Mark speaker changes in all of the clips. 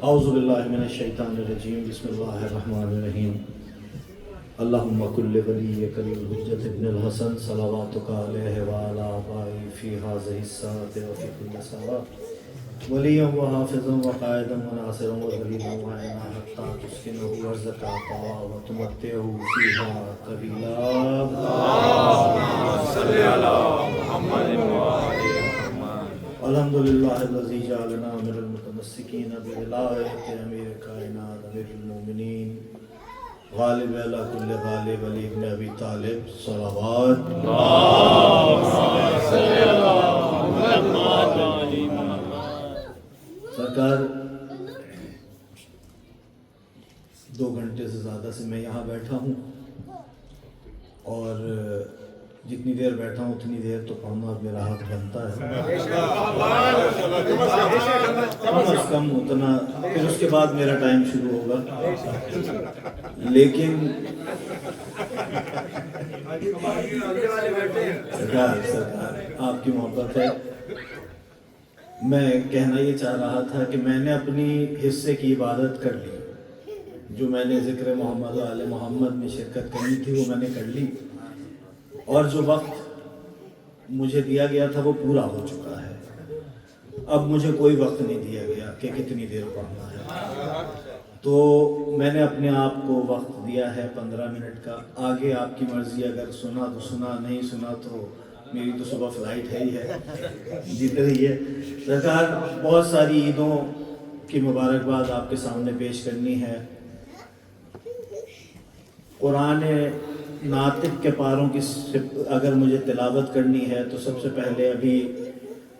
Speaker 1: اعوذ باللہ من الشیطان الرجیم بسم اللہ الرحمن الرحیم اللہم کل ولیک الحجۃ ابن الحسن صلواتک علیہ وعلی آبائہ فی ہذہ الساعۃ وفی کل ساعۃ ولیا وحافظا وقائدا وناصرا وذلیلا وعینا حتی تسکنہ ارضک عطا وتمتعہ فیہا طویلا اللہم صلی علی محمد وآل الحمدللہ الذی جعلنا من المتمسکین بولایت امیر کائنات امیر المومنین غالب علی کل غالب علی ابن ابی طالب صلوات سرکار 2 گھنٹے سے زیادہ سے میں یہاں بیٹھا ہوں اور جتنی دیر بیٹھا ہوں اتنی دیر تو پڑھنا میرا حق بنتا ہے، کم از کم اتنا، پھر اس کے بعد میرا ٹائم شروع ہوگا، لیکن سرکار آپ کی محبت ہے۔ میں کہنا یہ چاہ رہا تھا کہ میں نے اپنی حصے کی عبادت کر لی، جو میں نے ذکر محمد و آل محمد میں شرکت کرنی تھی وہ میں نے کر لی، اور جو وقت مجھے دیا گیا تھا وہ پورا ہو چکا ہے۔ اب مجھے کوئی وقت نہیں دیا گیا کہ کتنی دیر پڑھنا ہے، تو میں نے اپنے آپ کو وقت دیا ہے 15 منٹ کا۔ آگے آپ کی مرضی، اگر سنا تو سنا، نہیں سنا تو میری تو صبح فلائٹ ہے ہی ہے، جیت رہی ہے۔ سرکار بہت ساری عیدوں کی مبارکباد آپ کے سامنے پیش کرنی ہے۔ قرآن ناطق کے پاروں کی اگر مجھے تلاوت کرنی ہے تو سب سے پہلے ابھی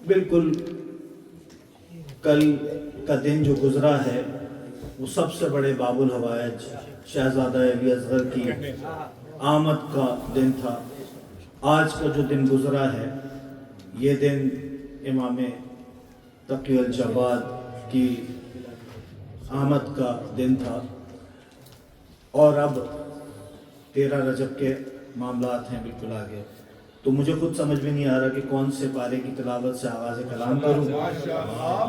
Speaker 1: بالکل کل کا دن جو گزرا ہے وہ سب سے بڑے باب الحوائج شہزادہ علی اصغر کی آمد کا دن تھا۔ آج کا جو دن گزرا ہے یہ دن امام تقی الجواد کی آمد کا دن تھا، اور اب 13 رجب کے معاملات ہیں بالکل آگے، تو مجھے خود سمجھ میں نہیں آ رہا کہ کون سے پارے کی تلاوت سے آغاز کلام کروں،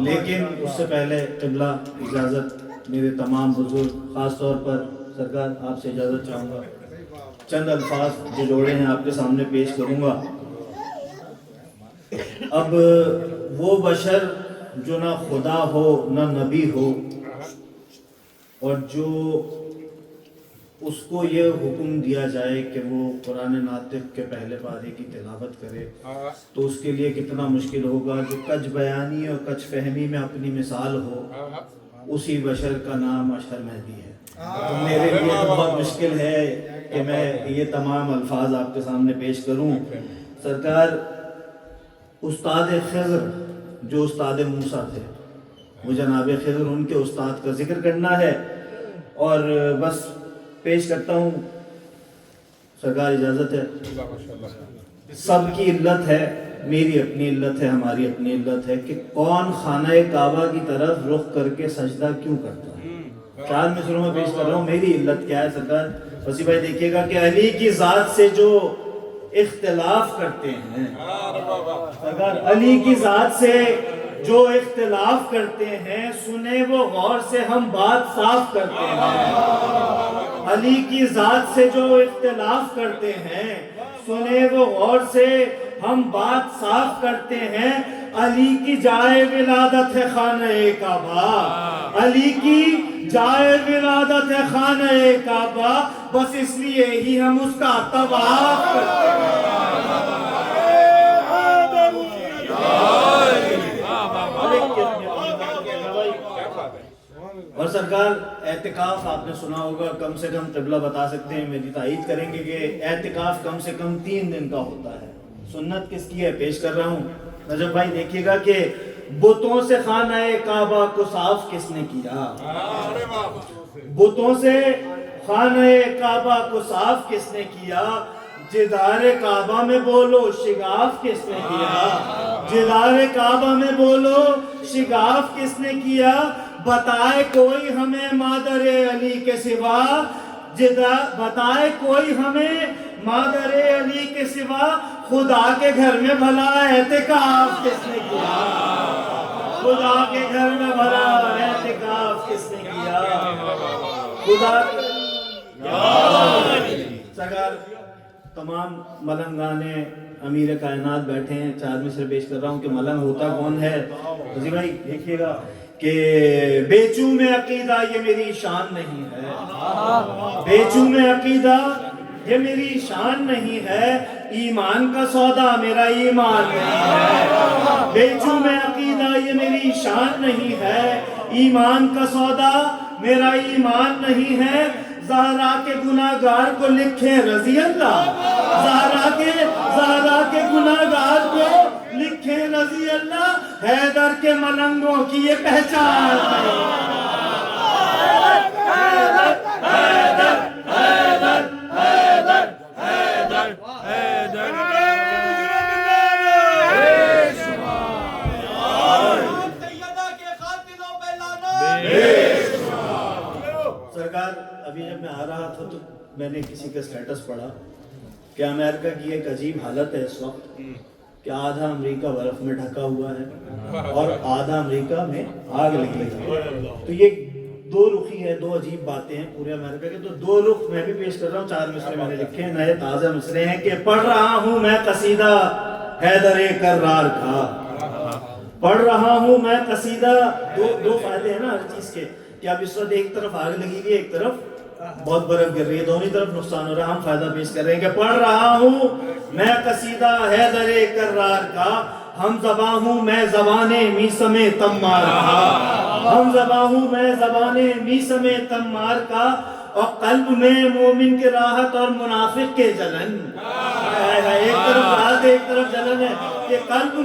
Speaker 1: لیکن اس سے پہلے قبلہ اجازت، میرے تمام بزرگ، خاص طور پر سرکار آپ سے اجازت چاہوں گا، چند الفاظ جو جوڑے ہیں آپ کے سامنے پیش کروں گا۔ اب وہ بشر جو نہ خدا ہو نہ نبی ہو، اور جو اس کو یہ حکم دیا جائے کہ وہ قرآن ناطق کے پہلے پارے کی تلاوت کرے تو اس کے لیے کتنا مشکل ہوگا۔ جو کج بیانی اور کج فہمی میں اپنی مثال ہو، اسی بشر کا نام اشہر مہدی ہے۔ تو میرے لیے تو بہت مشکل ہے کہ میں یہ تمام الفاظ آپ کے سامنے پیش کروں۔ سرکار استاد خضر جو استاد موسیٰ تھے، وہ جناب خضر، ان کے استاد کا ذکر کرنا ہے، اور بس پیش کرتا ہوں۔ سرکار اجازت ہے؟ سب کی علت ہے، میری اپنی علت ہے، ہماری اپنی علت ہے کہ کون خانہ کعبہ کی طرف رخ کر کے سجدہ کیوں کرتا ہے۔ 4 مصروں میں پیش کر رہا ہوں میری علت کیا ہے۔ سرکار وسیع بھائی دیکھیے گا کہ علی کی ذات سے جو اختلاف کرتے ہیں، سرکار علی کی ذات سے جو اختلاف کرتے ہیں، سنے وہ غور سے ہم بات صاف کرتے ہیں۔ علی کی ذات سے جو اختلاف کرتے ہیں، سنے وہ غور سے ہم بات صاف کرتے ہیں۔ علی کی جائے ولادت ہے خانہ کعبہ، علی کی جائے ولادت ہے خانہ کعبہ، بس اس لیے ہی ہم اس کا طواف کرتے ہیں۔ اور سرکار اعتکاف آپ نے سنا ہوگا، کم سے کم قبلہ بتا سکتے ہیں، میری تائید کریں گے کہ اعتکاف کم سے کم 3 دن کا ہوتا ہے۔ سنت کس کی ہے پیش کر رہا ہوں۔ نجف بھائی دیکھیے گا کہ بتوں سے خانہ کعبہ کو صاف کس نے کیا، بتوں سے خانہ کعبہ کو صاف کس نے کیا، جدار کعبہ میں بولو شگاف کس نے کیا، جدار کعبہ میں بولو شگاف کس نے کیا، بتائے کوئی ہمیں مادر علی کے سوا، بتائے کوئی ہمیں مادر علی کے سوا، خدا کے گھر میں بھلا اعتکاف کس نے کیا۔ خدا کے گھر میں بھلا اعتکاف کس نے کیا؟ خدا سرکار تمام ملنگانے امیر کائنات بیٹھے ہیں، 4 مصرے پیش کر رہا ہوں کہ ملنگ ہوتا کون ہے؟ رضی بھائی دیکھیے گا کہ بیچوں میں عقیدہ یہ میری شان نہیں ہے، بیچوں میں عقیدہ یہ میری شان نہیں ہے، ایمان کا سودا میرا ایمان نہیں ہے، بیچوں میں عقیدہ یہ میری شان نہیں ہے، ایمان کا سودا میرا ایمان نہیں ہے، زہرا کے گناہگار کو لکھے رضی اللہ، زہرا کے گناہگار کو لکھے رضی اللہ، حیدر کے ملنگوں کی یہ پہچان نہیں۔ سرکار ابھی جب میں آ رہا تھا تو میں نے کسی کا سٹیٹس پڑھا کہ امریکہ کی ایک عجیب حالت ہے اس وقت کہ آدھا امریکہ برف میں ڈھکا ہوا ہے اور آدھا امریکہ میں آگ لگی ہے۔ تو یہ دو رخی ہے، دو عجیب باتیں ہیں پورے امریکہ کے۔ تو دو رخ میں بھی پیش کر رہا ہوں، 4 مصرے میں نے لکھے ہیں، نئے تازہ مصرے ہیں کہ پڑھ رہا ہوں میں قصیدہ حیدر کرار کا، پڑھ رہا ہوں میں قصیدہ۔ دو فائدے ہیں نا ہر چیز کے کہ اب اس وقت ایک طرف آگ لگی ہوئی ہے، ایک طرف بہت برف گر رہی ہے، دونوں طرف نقصان ہو رہا ہے۔ ہم فائدہ پیش کر رہے ہیں کہ پڑھ رہا ہوں میں قصیدہ حیدر کرار کا، ہم زباں ہوں میں زبان میسم تمار کا، ہم زباں ہوں میں زبان میسم تمار کا، اور قلب میں مومن کے راحت اور منافق کے جلن۔ ایک طرف راحت ایک طرف جلن ہے کہ قلب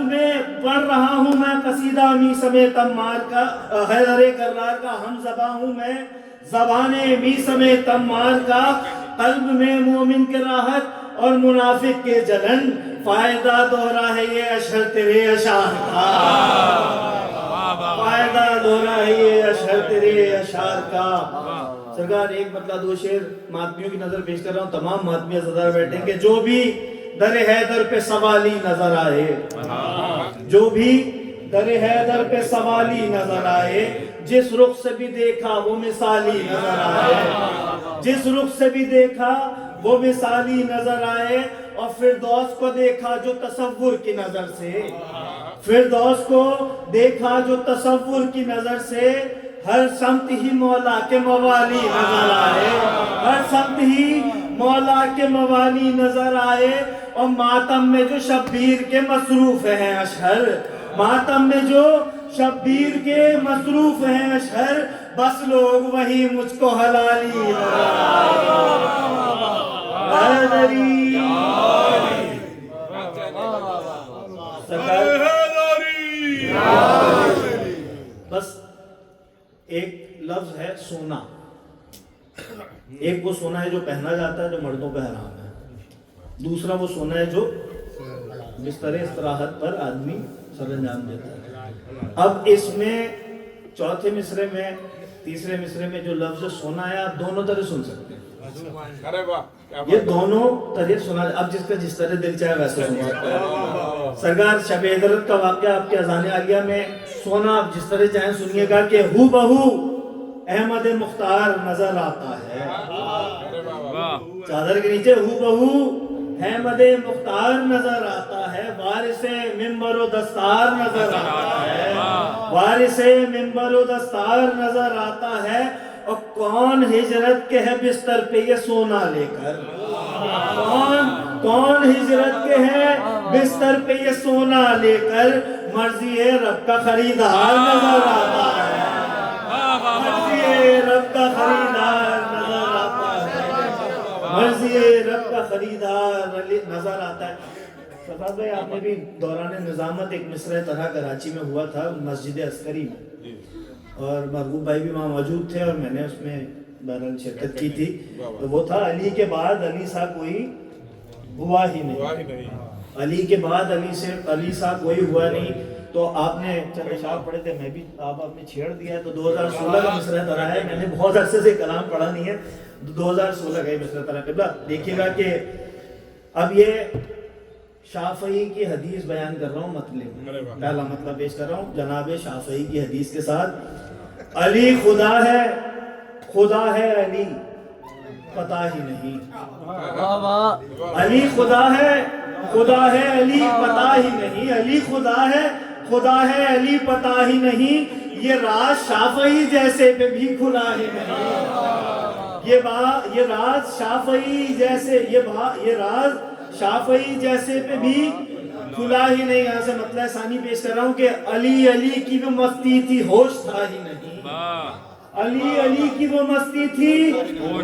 Speaker 1: میں پڑھ رہا ہوں میں قصیدہ میسم تمار کا، حیدر کرار کا، ہم زباں ہوں میں زبان میسم تمار کا، قلب میں مومن کے راحت اور منافق کے جلن، فائدہ دوہرا ہے یہ اشہر تیرے اشعار کا، فائدہ دوہرا ہے یہ اشہر تیرے اشعار کا۔ سرکار ایک مطلب 2 شعر ماتمیوں کی نظر پیش کر رہا ہوں، تمام ماتمیہ زدار بیٹھیں کہ جو بھی در حیدر پہ سوالی نظر آئے، جو بھی در حیدر پہ سوالی نظر آئے، جس رخ سے بھی دیکھا وہ مثالی نظر آئے، جس رخ سے بھی دیکھا وہ مثالی نظر آئے، اور فردوس کو دیکھا جو تصور کی نظر سے، فردوس کو دیکھا جو تصور کی نظر سے، ہر سمت ہی مولا کے موالی نظر آئے، ہر سمت ہی مولا کے موالی نظر آئے، اور ماتم میں جو شبیر کے مصروف ہیں اشہر، ماتم میں جو شبیر کے مصروف ہیں اشہر، بس لوگ وہی مجھ کو حلالی بس ایک لفظ ہے سونا، ایک وہ سونا ہے جو پہنا جاتا ہے جو مردوں پہ حرام ہے، دوسرا وہ سونا ہے جو بستر استراحت پر آدمی سر انجام دیتا ہے۔ اب اس میں چوتھے مصرے میں تیسرے مصرے میں جو لفظ سونا ہے آپ دونوں طرح سن سکتے ہیں، یہ دونوں طرح سنا، اب جس کا جس طرح دل چاہے ویسے سن سکتا ہے۔ سرکار شب عیدرت کا واقعہ آپ کے اذان عالیہ میں سونا آپ جس طرح چاہیں سنیے گا کہ ہو بہو احمد مختار نظر آتا ہے، چادر کے نیچے ہو بہو احمد مختار نظر آتا ہے، وارث منبر و دستار نظر آتا ہے، وارث منبر و دستار نظر آتا ہے، اور کون ہجرت کے ہے بستر پہ یہ سونا لے کر، کون ہجرت کے ہے بستر پہ یہ سونا لے کر، مرضی رب کا خریدار نظر آتا ہے، مرضی رب کا خریدار نظر آتا ہے، مرضی رب کا خریدار نظر آتا ہے۔ شفاعت بھائی آپ نے بھی دوران نظامت ایک مصرع طرح کراچی میں ہوا تھا مسجد عسکری میں، اور محبوب بھائی بھی وہاں موجود تھے اور میں نے اس میں بہرحال شرکت کی تھی، تو وہ تھا علی کے بعد علی سا کوئی ہوا ہی نہیں، علی کے بعد علی سا کوئی ہوا نہیں۔ تو آپ نے چند اشعار پڑھے تھے، میں بھی آپ نے چھیڑ دیا ہے، تو 2016 کا مصرع طرح ہے، میں نے بہت عرصے سے کلام پڑھا نہیں ہے، 2016 کا یہ مصرع طرح قبلہ دیکھیے گا کہ اب یہ شافعی کی حدیث بیان کر رہا ہوں، مطلب پہلا مطلب پیش کر رہا ہوں جناب شافعی کی حدیث کے ساتھ۔ علی خدا ہے علی پتہ ہی نہیں، علی خدا ہے علی پتہ ہی نہیں، علی خدا ہے علی پتہ ہی نہیں، یہ راز شافعی جیسے پہ بھی کھلا ہی نہیں، یہ راز شافعی جیسے یہ راز شافعی جیسے پہ بھی کھلا ہی نہیں۔ یہاں سے مطلب ثانی پیش کر رہا ہوں کہ علی کی وہ مستی تھی ہوش تھا ہی نہیں، علی کی وہ مستی تھی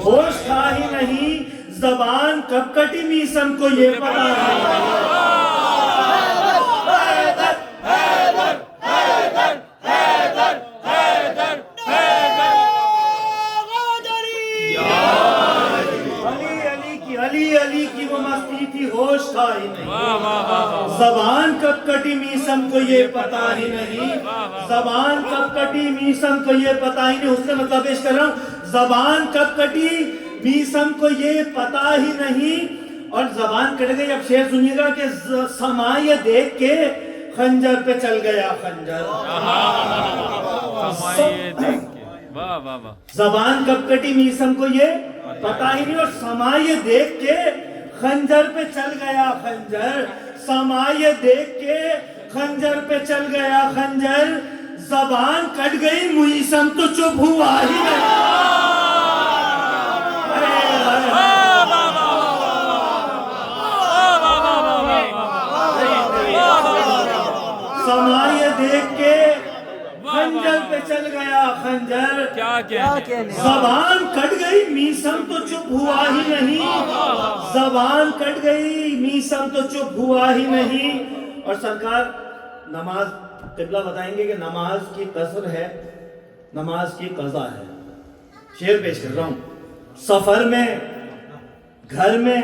Speaker 1: ہوش تھا ہی نہیں، زبان کب کٹی میسم کو یہ پتا نہیں۔ علی کی وہ مستی تھی ہوش تھا ہی نہیں، زبان کب کٹی میسم کو یہ پتا ہی نہیں، زبان کب کٹی میسم کو یہ پتا ہی نہیں۔ اس سے مطلب پیش کر رہا ہوں زبان کب کٹی میسم کو یہ پتا ہی نہیں، اور زبان کٹ گئی۔ اب شعر سنیے گا کہ سما یہ دیکھ کے خنجر پہ چل گیا خنجر، زبان کب کٹی میسم کو یہ پتا ہی نہیں، اور سما یہ دیکھ کے خنجر پہ چل گیا خنجر، سما یہ دیکھ کے خنجر پہ چل گیا خنجر، زبان کٹ گئی میسم تو چپ ہوا ہی نہیں۔ سما یہ دیکھ کے خنجر پہ چل گیا خنجر، زبان کٹ گئی میسم تو چپ ہوا ہی نہیں، زبان کٹ گئی میسم تو چپ ہوا ہی نہیں۔ اور سرکار نماز قبلہ بتائیں گے کہ نماز کی قصر ہے، نماز کی قضا ہے۔ شعر پیش کر رہا ہوں، سفر میں گھر میں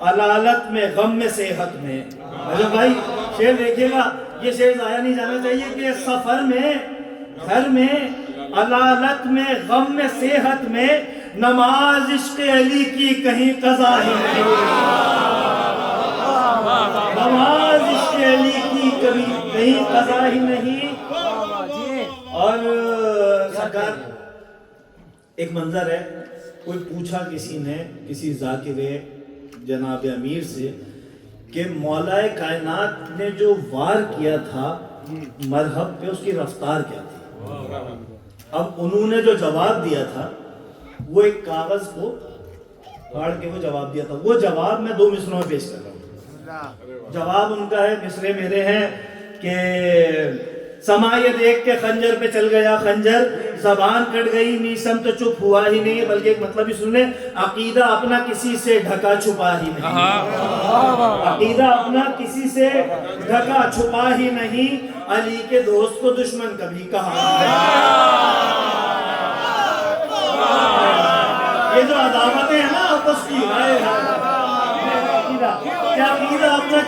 Speaker 1: علالت میں غم میں صحت میں۔ اچھا بھائی شعر دیکھیے گا، یہ شعر ضائع نہیں جانا چاہیے کہ سفر میں گھر میں علالت میں غم میں صحت میں، نماز عشق علی کی کہیں قضا ہی نہیں، نماز عشق علی کی کہیں قضا ہی نہیں۔ اور سرکار ایک منظر ہے، کوئی پوچھا کسی نے کسی ذاکر جناب امیر سے کہ مولا کائنات نے جو وار کیا تھا مرحب پہ اس کی رفتار کیا تھی؟ اب انہوں نے جو جواب دیا تھا وہ ایک کاغذ کو پھاڑ کے وہ جواب دیا تھا، وہ جواب میں 2 مصروں میں پیش کر رہا ہوں۔ جواب ان کا ہے، مصرے میرے ہیں کہ سما یہ دیکھ کے خنجر پہ چل گیا خنجر، زبان کٹ گئی میسم تو چپ ہوا ہی نہیں، بلکہ ایک مطلب ہی سنیں، عقیدہ اپنا کسی سے ڈھکا چھپا ہی نہیں، عقیدہ اپنا کسی سے ڈھکا چھپا ہی نہیں، علی کے دوست کو دشمن کبھی کہا یہ جو عداوتیں ہیں نا آپس کی، عقیدہ اپنا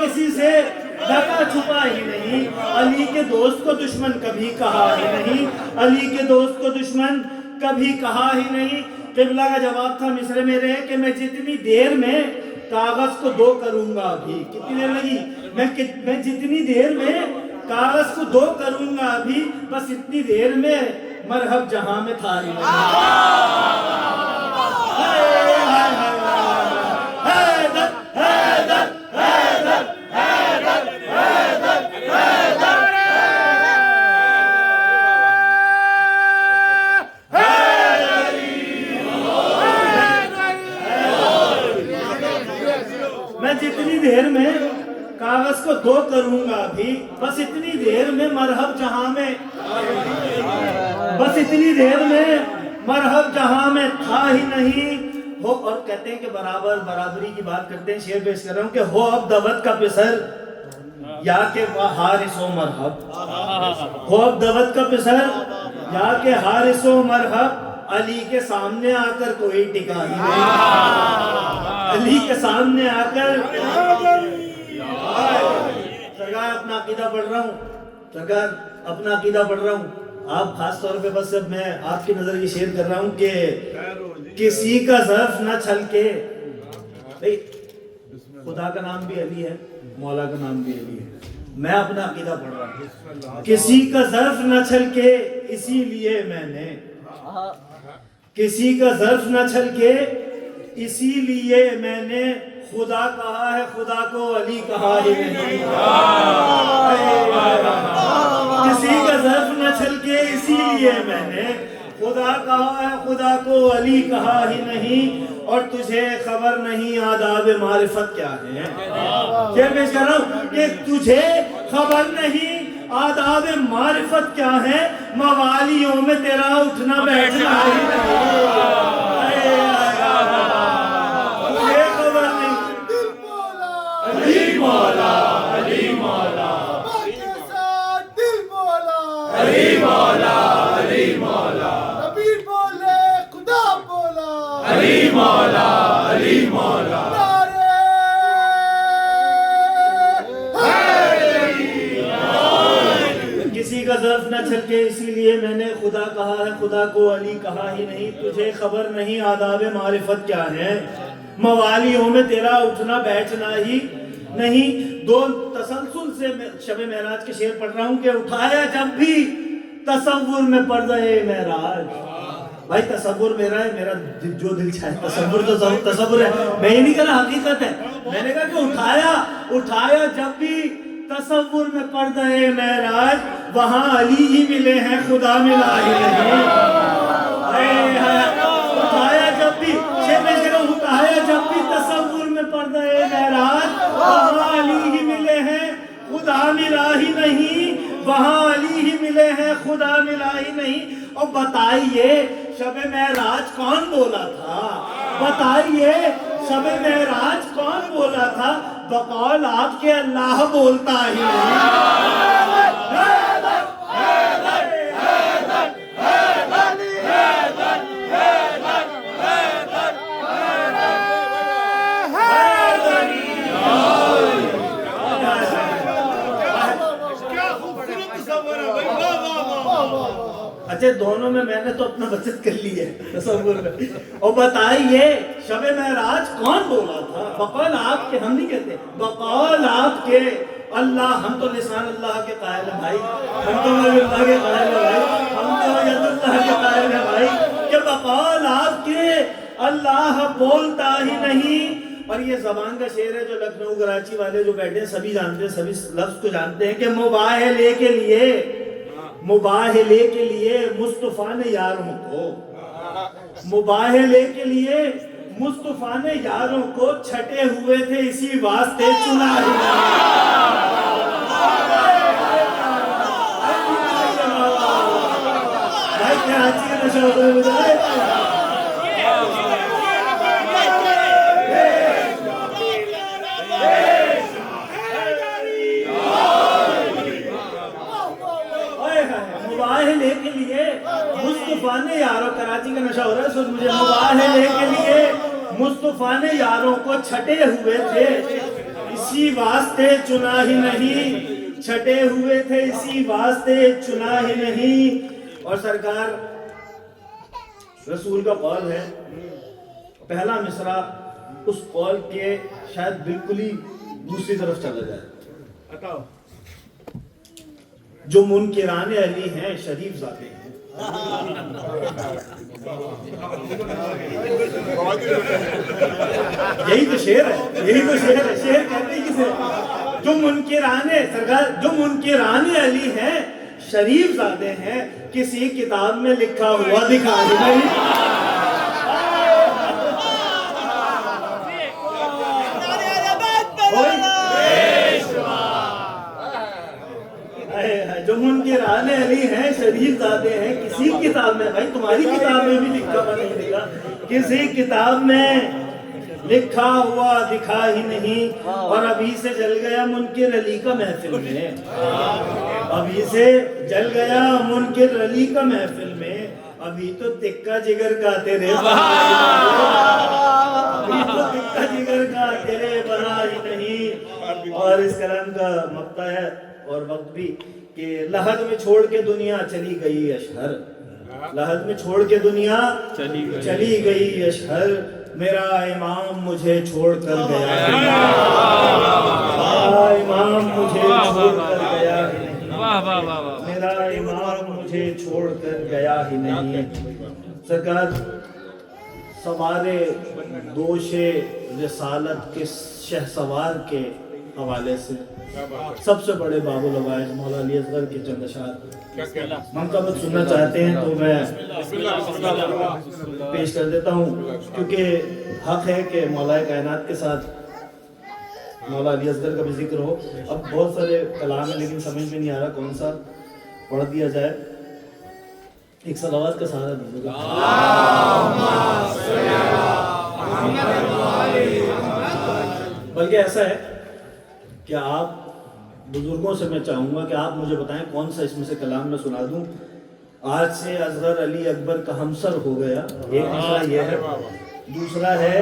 Speaker 1: کسی سے ڈھکا چھپا ہی نہیں، علی کے دوست کو دشمن کبھی کہا ہی نہیں، علی کے دوست کو دشمن کبھی کہا ہی نہیں۔ قبلہ کا جواب تھا مصرے میں رہے کہ میں جتنی دیر میں کاغذ کو 2 کروں گا ابھی، کتنی دیر لگی؟ میں جتنی دیر میں کاغذ کو 2 کروں گا ابھی، بس اتنی دیر میں مرحب جہاں میں تھا ہی نہیں۔ جتنی دیر میں کاغذ کو 2 کروں گا ابھی، بس اتنی دیر میں مرحب جہاں میں، بس اتنی دیر میں مرحب جہاں میں تھا ہی نہیں ہو۔ اور کہتے ہیں کہ برابری کی بات کرتے ہیں، شعر پیش کر رہا ہوں کہ ہو اب دعوت کا پسر یا کہ حارس و مرحب، ہو اب دعوت کا پسر یا کہ حارس و مرحب، علی کے سامنے آ کر کوئی ٹکا ہی نہیں، علی کے سامنے آ کر سرکار اپنا عقیدہ پڑھ رہا ہوں، سرکار اپنا عقیدہ پڑھ رہا ہوں، آپ خاص طور پہ بس اب میں آپ کی نظر یہ شیئر کر رہا ہوں کہ کسی کا ظرف نہ چھل کے، خدا کا نام بھی علی ہے، مولا کا نام بھی علی ہے. میں اپنا عقیدہ پڑھ رہا ہوں. کسی کا ظرف نہ چھلکے اسی لیے میں نے، کسی کا ظرف نہ چھلکے اسی لیے میں نے خدا کہا ہے، خدا کو علی کہا ہی نہیں. کسی کا ظرف نہ چھلکے اسی لیے میں نے خدا کہا ہے، خدا کو علی کہا ہی نہیں. اور تجھے خبر نہیں آداب معرفت کیا ہے. یہ میں کہہ رہا ہوں کہ تجھے خبر نہیں آداب معرفت کیا ہے، موالیوں میں تیرا اٹھنا بیٹھنا ہی نہیں. تجھے خبر نہیں. علی مولا، علی مولا، علی مولا، علی مولا،
Speaker 2: نبی بولے خدا بولا،
Speaker 1: علی مولا، علی مولا. کسی کا ظرف نہ چھلکے اسی لیے میں نے خدا کہا ہے، خدا کو علی کہا ہی نہیں. تجھے خبر نہیں آداب معرفت کیا ہے، موالیوں میں تیرا اٹھنا بیٹھنا ہی نہیں. دو تسلسل سے شب معراج کے شعر پڑھ رہا ہوں کہ اٹھایا جب بھی تصور میں پردہ معراج. بھائی تصور میرا ہے، میرا جو دل چاہے. تصور تو تصور ہے، میں یہ نہیں کہہ رہا، حقیقت ہے. میں نے کہا کہ اٹھایا جب بھی تصور میں پردہ معراج، وہاں علی ہی ملے ہیں، خدا ملا ہی نہیں. اٹھایا جب بھی اٹھایا جب بھی تصور میں پردہ معراج، وہاں علی ہی ملے ہیں، خدا ملا ہی نہیں. وہاں علی ہی ملے ہیں، خدا ملا ہی نہیں. اور بتائیے شب معراج کون بولا تھا؟ بتائیے شب معراج کون بولا تھا؟ بقول آپ کے اللہ بولتا ہی نہیں. اچھا دونوں میں نے تو اپنا بچت کر لی ہے تصور میں. اور بتائیے شب معراج کون بولا تھا؟ بقول آپ کے، ہم نہیں کہتے، بقول آپ کے اللہ. ہم تو لسان اللہ کے قائل ہیں بھائی، ہم تو اللہ کے قائل ہیں بھائی، ہم تو ید اللہ کے قائل ہیں بھائی، کہ بقول آپ کے اللہ بولتا ہی نہیں. اور یہ زبان کا شعر ہے جو لکھنؤ کراچی والے جو بیٹھے ہیں سبھی جانتے ہیں، سبھی لفظ کو جانتے ہیں کہ مباہلے کے لیے مصطفیٰ نے یاروں کو، مباہلے کے لیے مصطفیٰ نے یاروں کو چھٹے ہوئے تھے اسی واسطے چنا ہی بھائی. کراچی کا نشہ ہوتا ہے مجھے. مباہلے کے لیے مصطفیٰ نے یاروں، کراچی کا نشہ ہو رہا ہے سوچ مجھے. مباہلے کے لیے مصطفیٰ نے یاروں کو چھٹے ہوئے تھے اسی واسطے چنا ہی نہیں. چھٹے ہوئے تھے اسی واسطے چنا ہی نہیں. اور سرکار رسول کا قول ہے، پہلا مصرع اس قول کے شاید بالکل ہی دوسری طرف چلا جائے. جو منکران علی ہیں شریف ذاتے ہیں. یہی تو شعر ہے، شعر کہتے ہیں کسے؟ جو منکران علی ہیں شریف ذاتے ہیں، کسی کتاب میں لکھا ہوا دکھا نہیں. جو منکران علی ہیں شریف زادے ہیں، کسی کتاب میں، بھائی تمہاری کتاب میں بھی لکھا ہوا نہیں دکھا، کسی کتاب میں لکھا ہوا دکھا ہی نہیں. اور ابھی سے جل گیا منکر علی کا محفل میں، ابھی سے جل گیا منکر علی کا محفل میں. ابھی تو تکا جگر کا تیرے بنا ہی نہیں. اور اس کلام کا مقطع ہے اور وقت بھی کہ لحد میں چھوڑ کے دنیا چلی گئی اشہر، لحد میں چھوڑ کے دنیا چلی گئی اشہر. میرا امام مجھے چھوڑ کر گیا ہی نہیں، میرا امام مجھے چھوڑ کر گیا ہی نہیں، میرا امام مجھے چھوڑ کر گیا ہی نہیں۔ سرکار سوارے دوش رسالت کے شہ سوار کے حوالے سے سب سے بڑے باب العوائد مولا علی اصغر کے چند اشعار منقبت سننا چاہتے ہیں تو میں پیش کر دیتا ہوں، کیونکہ حق ہے کہ مولا کائنات کے ساتھ مولا علی اصغر کا بھی ذکر ہو۔ اب بہت سارے کلام ہیں لیکن سمجھ میں نہیں آ رہا کون سا پڑھ دیا جائے۔ ایک صلوات کا سہارا دیجیے گا۔ بلکہ ایسا ہے کہ آپ بزرگوں سے میں چاہوں گا کہ آپ مجھے بتائیں کون سا اس میں سے کلام میں سنا دوں۔ آج سے اصغر علی اکبر کا ہمسر ہو گیا، ایک مسئلہ یہ ہے، دوسرا ہے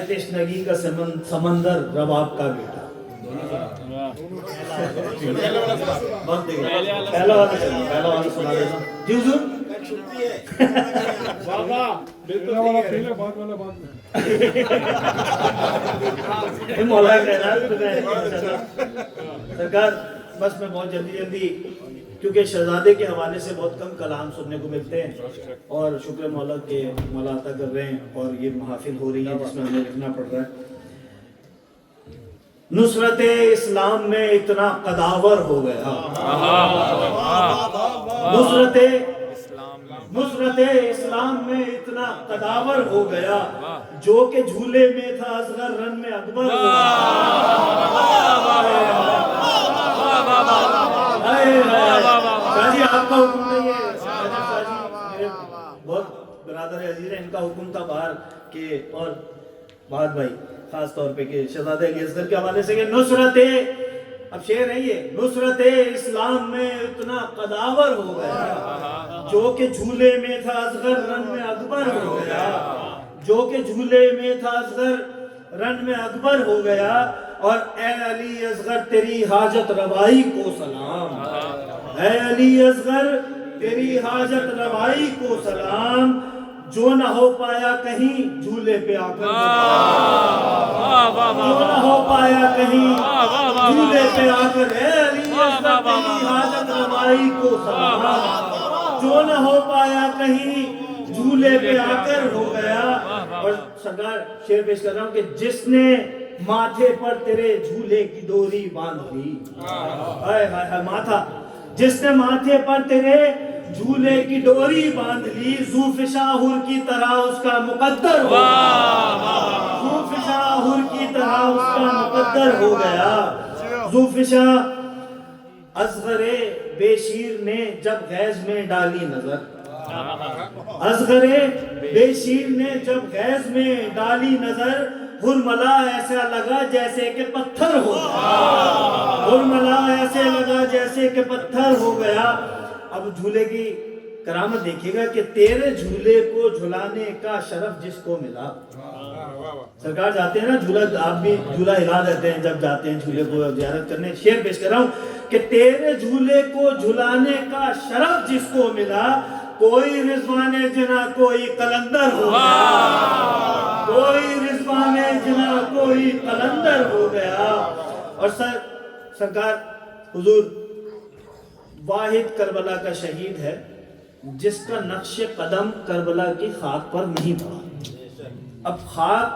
Speaker 1: تشنگی کا سمندر رباب کا بیٹا۔ پہلا والا سنا دیتا ہوں جی حضور۔ مولا سرکار بس میں بہت جلدی کیونکہ شہزادے کے حوالے سے بہت کم کلام سننے کو ملتے ہیں، اور شکر مولا کہ مولا عطا کر رہے ہیں اور یہ محافل ہو رہی ہے جس میں ہمیں لکھنا پڑ رہا ہے۔ نصرت اسلام میں اتنا قداور ہو گیا، نصرت اسلام میں اتنا قداور ہو گیا، جو کہ جھولے میں تھا اصغر رن میں اکبر ہو گیا۔ شاہ جی آپ کا حکم نہیں ہے، شاہ جی میرے بہت برادر عزیز ہیں، ان کا حکم تھا باہر کہ، اور بہت بھائی خاص طور پہ کہ شہزادہ علی اصغر کے حوالے سے کہ نصرت، اب شعر ہے یہ، نصرت اسلام میں اتنا قداور ہو گیا، جو کہ جھولے میں تھا اصغر رن میں اکبر ہو گیا، جو کہ جھولے میں تھا اصغر رن میں اکبر ہو گیا۔ اور اے علی اصغر تیری حاجت روائی کو سلام، اے علی اصغر تیری حاجت روائی کو سلام، جو نہ ہو پایا کہیں جھولے پہ آ کر، جو نہ ہو پایا کہیں جھولے پہ آ کر، اے علی اصغر تیری حاجت روائی کو سلام، جو نہ ہو پایا کہیں جھولے پہ آ کر ہو گیا۔ اور سرکار شعر پیش کر رہا ہوں کہ جس نے ماتھے پر تیرے جھولے کی ڈوری باندھ لی، ماتھا، جس نے ماتھے پر تیرے جھولے کی ڈوری باندھ لی، ذوالفشا حور کی طرح اس کا مقدر ہو گیا، ذوالفشا حور کی طرح اس کا مقدر ہو گیا۔ ذوالفشا اصغر بے شیر نے جب غیظ میں ڈالی نظر، اصغر بے شیر نے جب غیظ میں ڈالی نظر، ہرملا ایسا لگا جیسے کہ پتھر ہو گیا، ہرملا ایسے لگا جیسے کہ پتھر ہو گیا۔ اب جھولے کی کرامت دیکھیے گا کہ تیرے جھولے کو جھلانے کا شرف جس کو ملا، سرکار جاتے ہیں نا جھولا، آپ بھی جھولا ہلا دیتے ہیں جب جاتے ہیں جھولے کو زیارت کرنے۔ شعر پیش کر رہا ہوں کہ تیرے جھولے کو جھلانے کا شرف جس کو ملا، کوئی رضوان جنا کوئی قلندر ہو گیا، کوئی رضوان جنا کوئی قلندر ہو گیا۔ اور سرکار حضور واحد کربلا کا شہید ہے جس کا نقش قدم کربلا کی خاک پر نہیں پڑا۔ اب خاک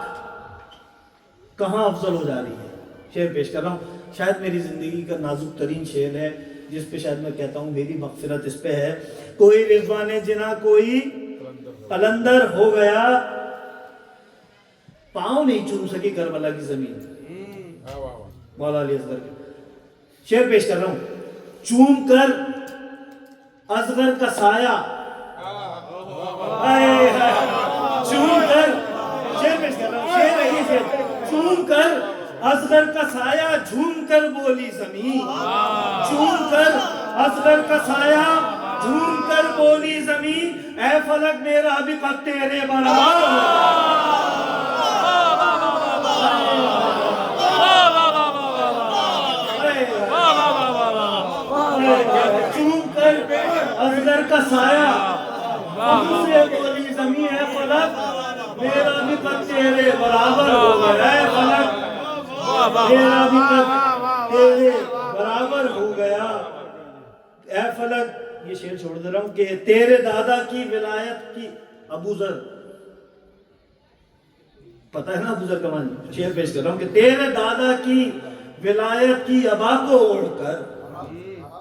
Speaker 1: کہاں افضل ہو جا رہی ہے؟ شعر پیش کر رہا ہوں، شاید میری زندگی کا نازک ترین شعر ہے جس پہ شاید میں کہتا ہوں میری مغفرت اس پہ ہے۔ کوئی رضوان جنا کوئی قلندر ہو گیا، پاؤں نہیں چوم سکی کربلا کی زمین، مولا علی اصغر کے شعر پیش کر رہا ہوں۔ چوم کر اصغر کا سایہ، چوم کر، شعر پیش کر رہا ہوں، شعر ہے یہ شعر، چوم کر اصغر کا سایہ جھوم کر بولی زمین، چوم کر اصغر کا سایہ جھوم کر بولی زمین، اے فلک میرا بھی قد تیرے برابر چوم کر اصغر کا سایہ سے بولی زمین، اے فلک میرا بھی قد تیرے برابر ہو گیا اے فلک، میرا بھی قد تیرے برابر ہو گیا اے فلک۔ یہ شعر چھوڑ دے رہا ہوں کہ تیرے دادا کی ولایت کی، ابو ذر، پتہ ہے نا ابو ذر کا معنی، شعر پیش کر رہا ہوں کہ تیرے دادا کی ولایت کی ابا کو اوڑھ کر،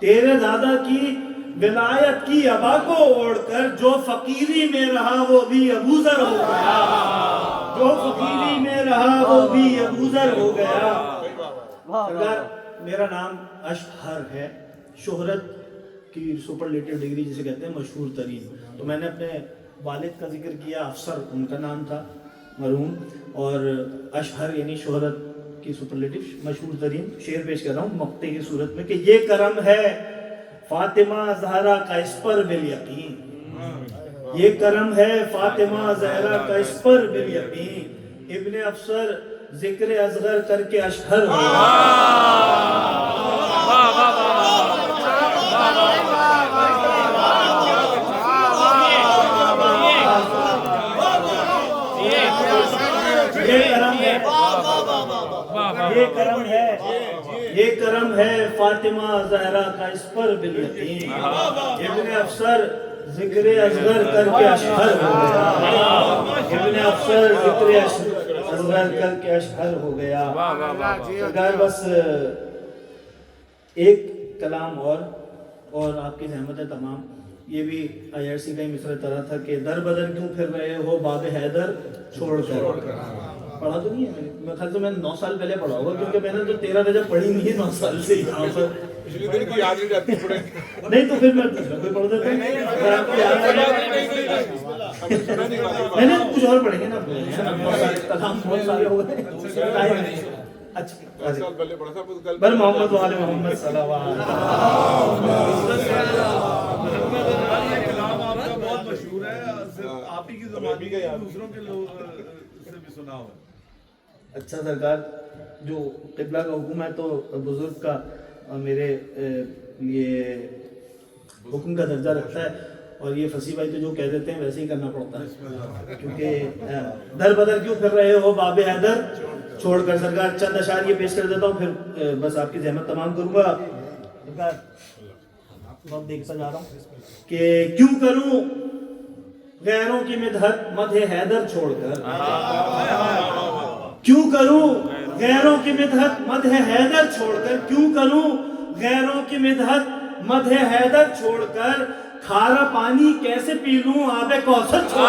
Speaker 1: تیرے دادا کی ولایت کی ابا کو اوڑھ کر جو فقیری میں رہا وہ بھی ابو ذر ہو گیا، جو فقیری میں رہا وہ بھی ابو ذر ہو گیا۔ اگر میرا نام اشہر ہے، شہرت کی سپرلیٹو ڈگری جسے کہتے ہیں مشہور ترین، تو میں نے اپنے والد کا ذکر کیا، افسر ان کا نام تھا مرحوم، اور اشہر یعنی شہرت کی سپرلیٹو مشہور ترین۔ شعر پیش کر رہا ہوں مقطع کی صورت میں کہ یہ کرم ہے فاطمہ زہرا کا اس پر بالیقین، یہ کرم ہے فاطمہ زہرا کا اس پر بالیقین، ابن افسر ذکر اصغر کر کے اشہر ہو یہ کرم ہے، یہ کرم ہے فاطمہ زہرا کا اس پر بالیقین، ابن افسر ذکر اصغر کر کے اشہر ہو گیا، ابن افسر ذکر اصغر کر کے اشہر ہو گیا۔ اگر بس ایک کلام اور آپ کی زحمت ہے تمام، یہ بھی آئی آر سی کا ہی مصرع طرح تھا کہ در بدر کیوں پھر رہے ہو باب حیدر چھوڑ کر۔ پڑھا تو نہیں ہے میں خیال سے میں 9 سال پہلے پڑھا ہوگا، کیونکہ میں نے تو 13 رجب پڑھی نہیں ہے 9 سال سے یہاں پر،
Speaker 3: پچھلی دن کی یاد نہیں جاتی پڑھے
Speaker 1: نہیں تو پھر میں دوسرا کوئی پڑھ دیتا ہوں، اگر آپ کو یاد ہے نہیں کچھ اور پڑھیں گے نا، بہت سارے کلام بہت سارے ہو گئے۔ اچھا
Speaker 3: سال پہلے پڑھا تھا
Speaker 1: بل محمد و آل محمد صلی اللہ علیہ
Speaker 2: کلام آپ کا بہت مشہور ہے، صرف آپ ہی کی زبان بھی گئی، دوسروں کے لوگ سے بھی سنا ہوا۔
Speaker 1: اچھا سرکار، جو قبلہ کا حکم ہے تو بزرگ کا میرے لیے حکم کا درجہ رکھتا ہے، اور یہ فصیح بھائی تو جو کہہ دیتے ہیں ویسے ہی کرنا پڑتا ہے، کیونکہ در بدر کیوں پھر رہے ہو باب حیدر چھوڑ کر۔ سرکار چند اشعار یہ پیش کر دیتا ہوں، پھر بس آپ کی زحمت تمام کروں گا۔ سرکار بہت دیکھتا جا رہا ہوں کہ کیوں کروں غیروں کی مدحت مدح حیدر چھوڑ کر، کیوں کروں غیروں کی مدحت مدح حیدر چھوڑ کر، کیوں کروں غیروں کی مدحت مدح حیدر چھوڑ کر، کھارا پانی کیسے پی لوں آب کوثر چھوڑ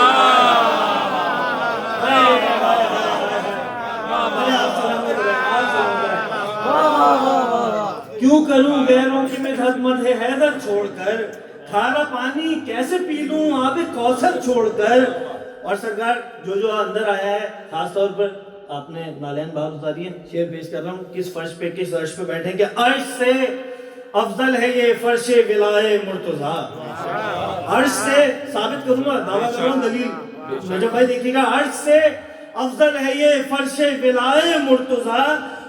Speaker 1: کیوں کروں غیروں کی مدحت مدح حیدر چھوڑ کر، کھارا پانی کیسے پی لوں آب کوثر چھوڑ کر۔ اور سرکار جو اندر آیا ہے، خاص طور پر آپ نے نالین بہار اتاری ہے، شعر پیش کر رہا ہوں، کس فرش پہ کس عرش پہ بیٹھے کہ عرش سے افضل ہے یہ فرش ولائے مرتضیٰ، عرش سے ثابت کروں گا، دعویٰ کر رہا ہوں دلیل نجف بھائی دیکھیے گا، عرش سے افضل ہے یہ فرش ولائے مرتضیٰ،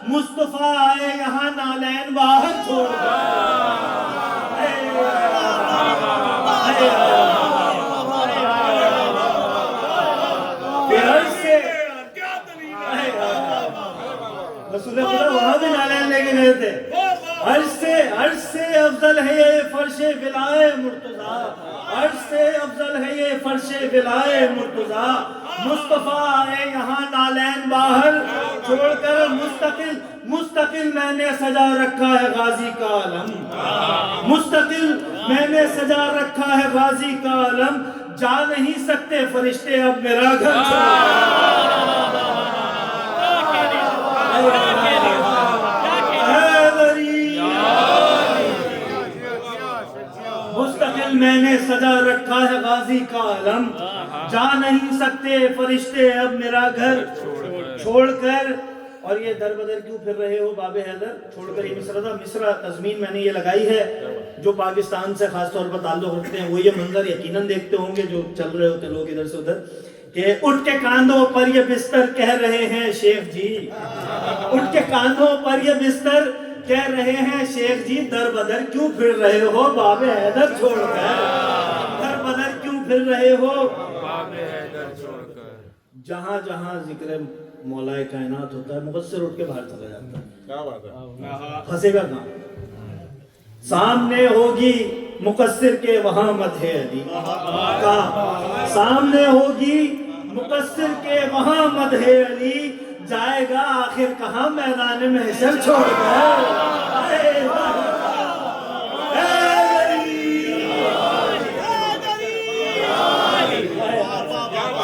Speaker 1: مصطفیٰ آئے یہاں نالین بہار چھوڑ رسول خدا وہاں بھی نالین لے کے گئے تھے۔ عرش سے افضل ہے یہ فرش ولائے مرتضیٰ، عرش سے افضل ہے یہ فرش ولائے مرتضیٰ، مصطفیٰ آئے یہاں نالین باہر چھوڑ کر، مستقل میں نے سجا رکھا ہے غازی کا علم، مستقل میں نے سجا رکھا ہے غازی کا علم، جا نہیں سکتے فرشتے اب میرا گھر مستقل میں نے سجا رکھا ہے غازی کا علم، جا نہیں سکتے فرشتے اب میرا گھر چھوڑ کر۔ اور یہ در بدر کیوں پھر رہے ہو باب حیدر چھوڑ کر، یہ مصرع تھا، مصرع تضمین میں نے یہ لگائی ہے، جو پاکستان سے خاص طور پر تعلق رکھتے ہیں وہ یہ منظر یقیناً دیکھتے ہوں گے جو چل رہے ہوتے لوگ ادھر سے ادھر، کہ اٹھ کے کاندھوں پر یہ بستر کہہ رہے ہیں شیخ جی، اٹھ کے کاندھوں پر یہ بستر کہہ رہے ہیں شیخ جی، در بدر کیوں پھر رہے ہو باب حیدر چھوڑ کر، در بدر کیوں پھر رہے ہو باب حیدر چھوڑ کر، جہاں جہاں ذکر مولا کائنات ہوتا ہے مقصر اٹھ کے باہر چلا جاتا ہے.
Speaker 3: کیا بات ہے.
Speaker 1: پھنسے گا کہاں؟ سامنے ہوگی مقصر کے وہاں مدح علی. کہاں سامنے ہوگی مقصر کے وہاں مدح علی. جائے گا آخر کہاں میدان محشر چھوڑ کر.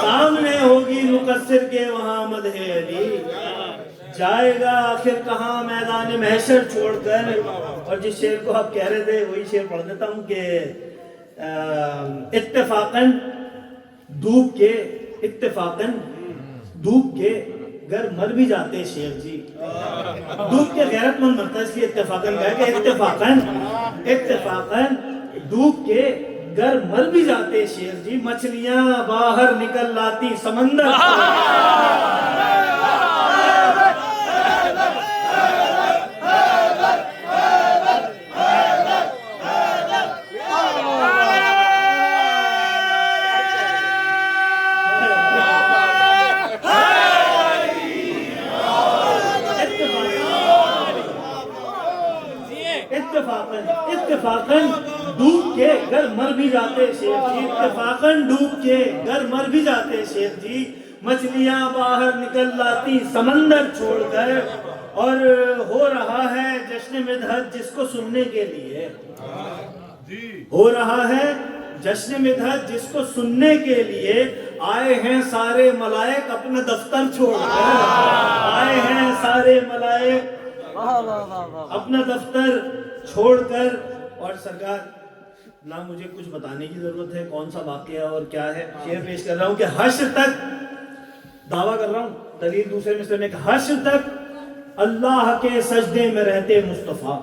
Speaker 1: سامنے ہوگی مقصر کے وہاں مدح علی. جائے گا آخر کہاں میدان محشر چھوڑ کر. اور جس شعر کو آپ کہہ رہے تھے وہی شعر پڑھ دیتا ہوں کہ اتفاقاً ڈوب کے گر مر بھی جاتے شیخ جی. ڈوب کے غیرت مند مرتا ہے اس لیے اتفاقاً کہا کہ اتفاقاً ڈوب کے گر مر بھی جاتے شیخ جی. مچھلیاں باہر نکل لاتی سمندر. اتفاقاً ڈوب کے گر مر بھی جاتے شیخ جی. اتفاقاً ڈوب کے گر مر بھی جاتے شیخ جی. مچھلیاں باہر نکل لاتی سمندر چھوڑ کر. اور ہو رہا ہے جشن مدحت جس کو سننے کے لیے. ہو رہا ہے جشن مدحت جس کو سننے کے لیے. آئے ہیں سارے ملائک اپنا دفتر چھوڑ کر. آئے ہیں سارے ملائک اپنا دفتر چھوڑ کر. اور سرکار نہ مجھے کچھ بتانے کی ضرورت ہے کون سا واقعہ اور کیا ہے. شعر پیش کر رہا ہوں کہ حشر تک دعویٰ کر رہا ہوں دلیل دوسرے مصرے میں کہ حشر تک اللہ کے سجدے میں رہتے مصطفیٰ.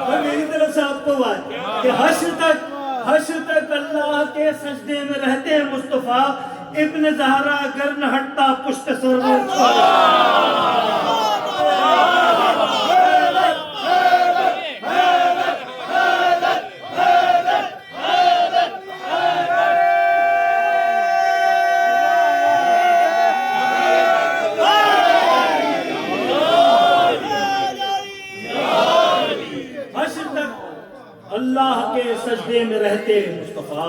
Speaker 1: اور میری طرف سے آپ کو بات کہ حشر تک اللہ کے سجدے میں رہتے مصطفیٰ. ابن زہرا گر نہ ہٹتا پشت سرور. اللہ کے سجدے میں رہتے مصطفیٰ.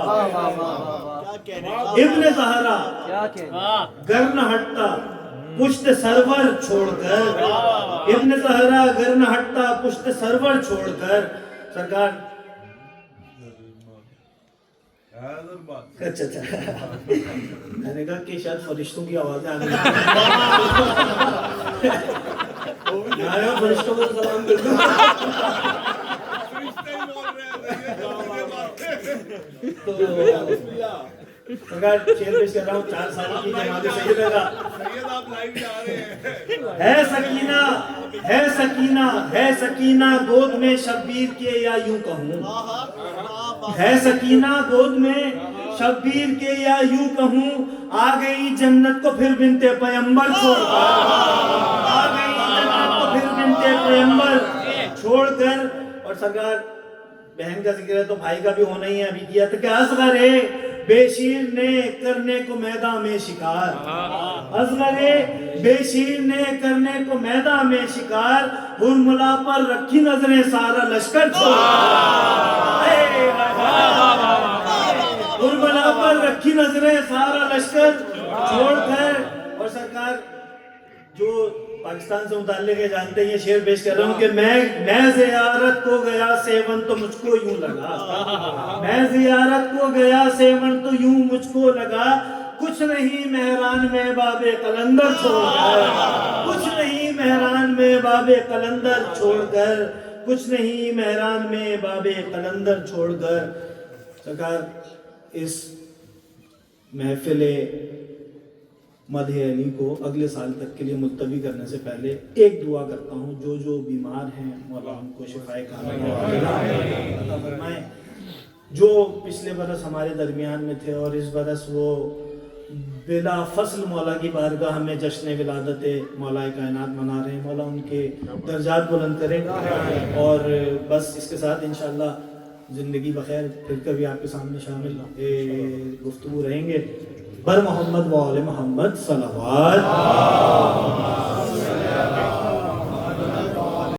Speaker 1: ابن زہرا گر نہ ہٹتا پشت سرور چھوڑ کر. ابن زہرا گر نہ ہٹتا پشت سرور چھوڑ کر. سرکار اچھا میں نے کہا کہ شاید فرشتوں کی آوازیں آنے فرشتوں کو سلام کر دوں. سرکار شعر پیش کر رہا ہوں 4 سال کی جماعت سید کا. ہے سکینہ گود میں شبیر کے یا یوں کہوں. ہے سکینہ گود میں شبیر کے یا یوں کہوں. آ گئی جنت کو پھر بنتے پیمبر چھوڑ کر. آ گئی جنت کو پھر بنتے پیمبر چھوڑ کر. اور سرکار بہن کا ذکر ہے تو بھائی کا بھی ہونا ہی ہے. ابھی کیا تھا کہ اصغر بے شیر نے کرنے کو میدان میں شکار. اصغر بے شیر نے کرنے کو میدان میں شکار. ہرملا پر رکھی نظریں سارا لشکر چھوڑ. ہرملا پر رکھی نظریں سارا لشکر چھوڑ کر. اور سرکار جو پاکستان سے متعلق ہے جانتے ہیں یہ شعر پیش کر رہا ہوں کہ میں زیارت کو گیا سیون تو مجھ کو یوں لگا. میں زیارت کو گیا سیون تو یوں مجھ کو لگا. کچھ نہیں مہران میں باب قلندر چھوڑ کر. کچھ نہیں مہران میں باب قلندر چھوڑ کر. کچھ نہیں مہران میں باب قلندر چھوڑ کر. سرکار اس محفل مدح علی کو اگلے سال تک کے لیے ملتوی کرنے سے پہلے ایک دعا کرتا ہوں جو بیمار ہیں مولا ان کو شفائے کاملہ عطا فرمائے. جو پچھلے برس ہمارے درمیان میں تھے اور اس برس وہ بلا فصل مولا کی بارگاہ میں جشن ولادت مولا کائنات منا رہے ہیں. مولا ان کے درجات بلند کرے. اور بس اس کے ساتھ انشاءاللہ زندگی بخیر پھر کبھی آپ کے سامنے شامل گفتگو رہیں گے. بر محمد و آل محمد صلوات.